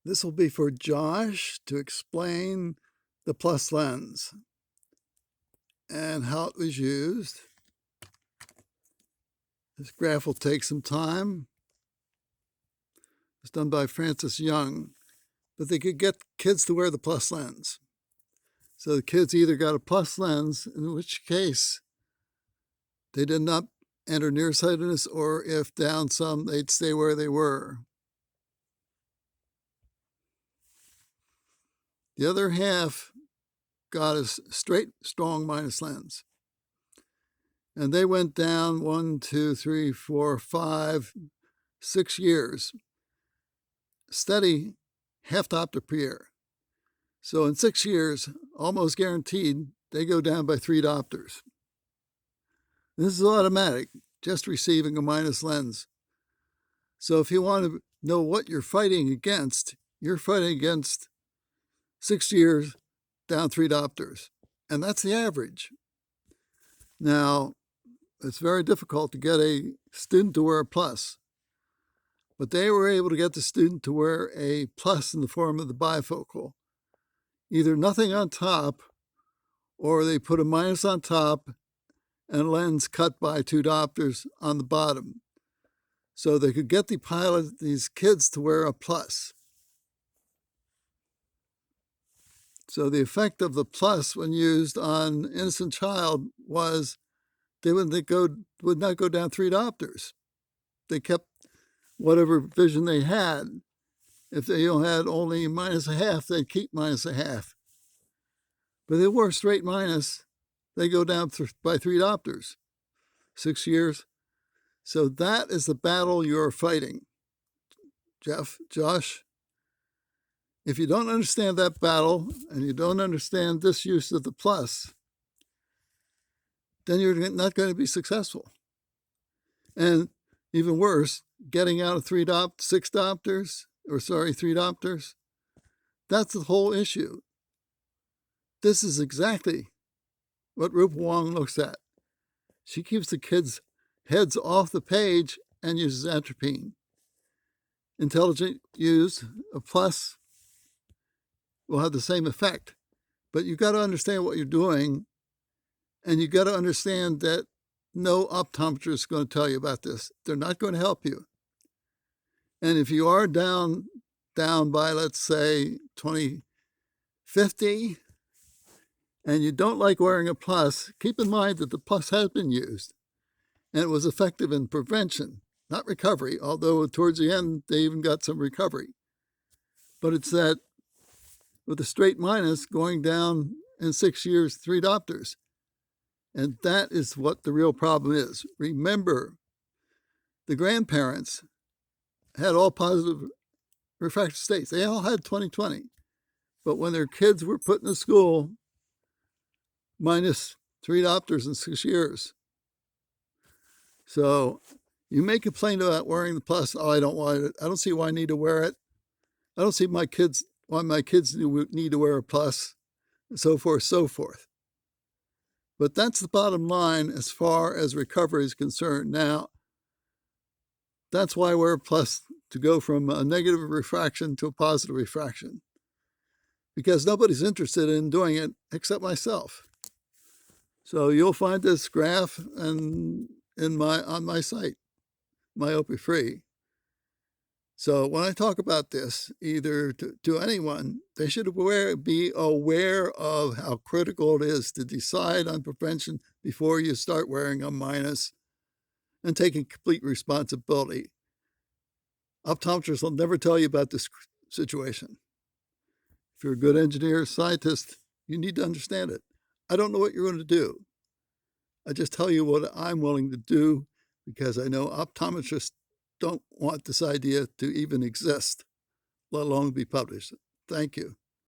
This will be for Josh to explain the plus lens and how it was used. This graph will take some time. It's done by Francis Young, but they could get kids to wear the plus lens. So the kids either got a plus lens, in which case they did not enter nearsightedness, or if down some, they'd stay where they were. The other half got a straight, strong minus lens. And they went down 1, 2, 3, 4, 5, 6 years. Steady half diopter per year. So in 6 years, almost guaranteed, they go down by 3 diopters. This is automatic, just receiving a minus lens. So if you want to know what you're fighting against 6 years down 3 diopters. And that's the average. Now, it's very difficult to get a student to wear a plus, but they were able to get the student to wear a plus in the form of the bifocal. Either nothing on top, or they put a minus on top and a lens cut by 2 diopters on the bottom. So they could get these kids to wear a plus. So the effect of the plus when used on innocent child was they would not go down 3 diopters. They kept whatever vision they had. If they had only minus a half, they'd keep minus a half. But they wore straight minus, they go down by 3 diopters, 6 years. So that is the battle you're fighting. Josh, if you don't understand that battle and you don't understand this use of the plus, then you're not going to be successful. And even worse, getting out of 3 diopters, that's the whole issue. This is exactly what Rupa Wong looks at. She keeps the kids' heads off the page and uses atropine. Intelligent use of plus will have the same effect. But you've got to understand what you're doing, and you've got to understand that no optometrist is going to tell you about this. They're not going to help you. And if you are down by, let's say, 2050, and you don't like wearing a plus, keep in mind that the plus has been used, and it was effective in prevention, not recovery, although towards the end, they even got some recovery. But it's that with a straight minus going down in 6 years, 3 diopters. And that is what the real problem is. Remember, the grandparents had all positive refractive states. They all had 20/20. But when their kids were put in the school, minus 3 diopters in 6 years. So you may complain about wearing the plus. Oh, I don't want it. I don't see why I need to wear it. I don't see why my kids need to wear a plus, and so forth. But that's the bottom line as far as recovery is concerned. Now, that's why I wear a plus, to go from a negative refraction to a positive refraction, because nobody's interested in doing it except myself. So you'll find this graph on my site, Myopia Free. So when I talk about this, either to anyone, they should be aware of how critical it is to decide on prevention before you start wearing a minus and taking complete responsibility. Optometrists will never tell you about this situation. If you're a good engineer or scientist, you need to understand it. I don't know what you're going to do. I just tell you what I'm willing to do, because I know optometrists don't want this idea to even exist, let alone be published. Thank you.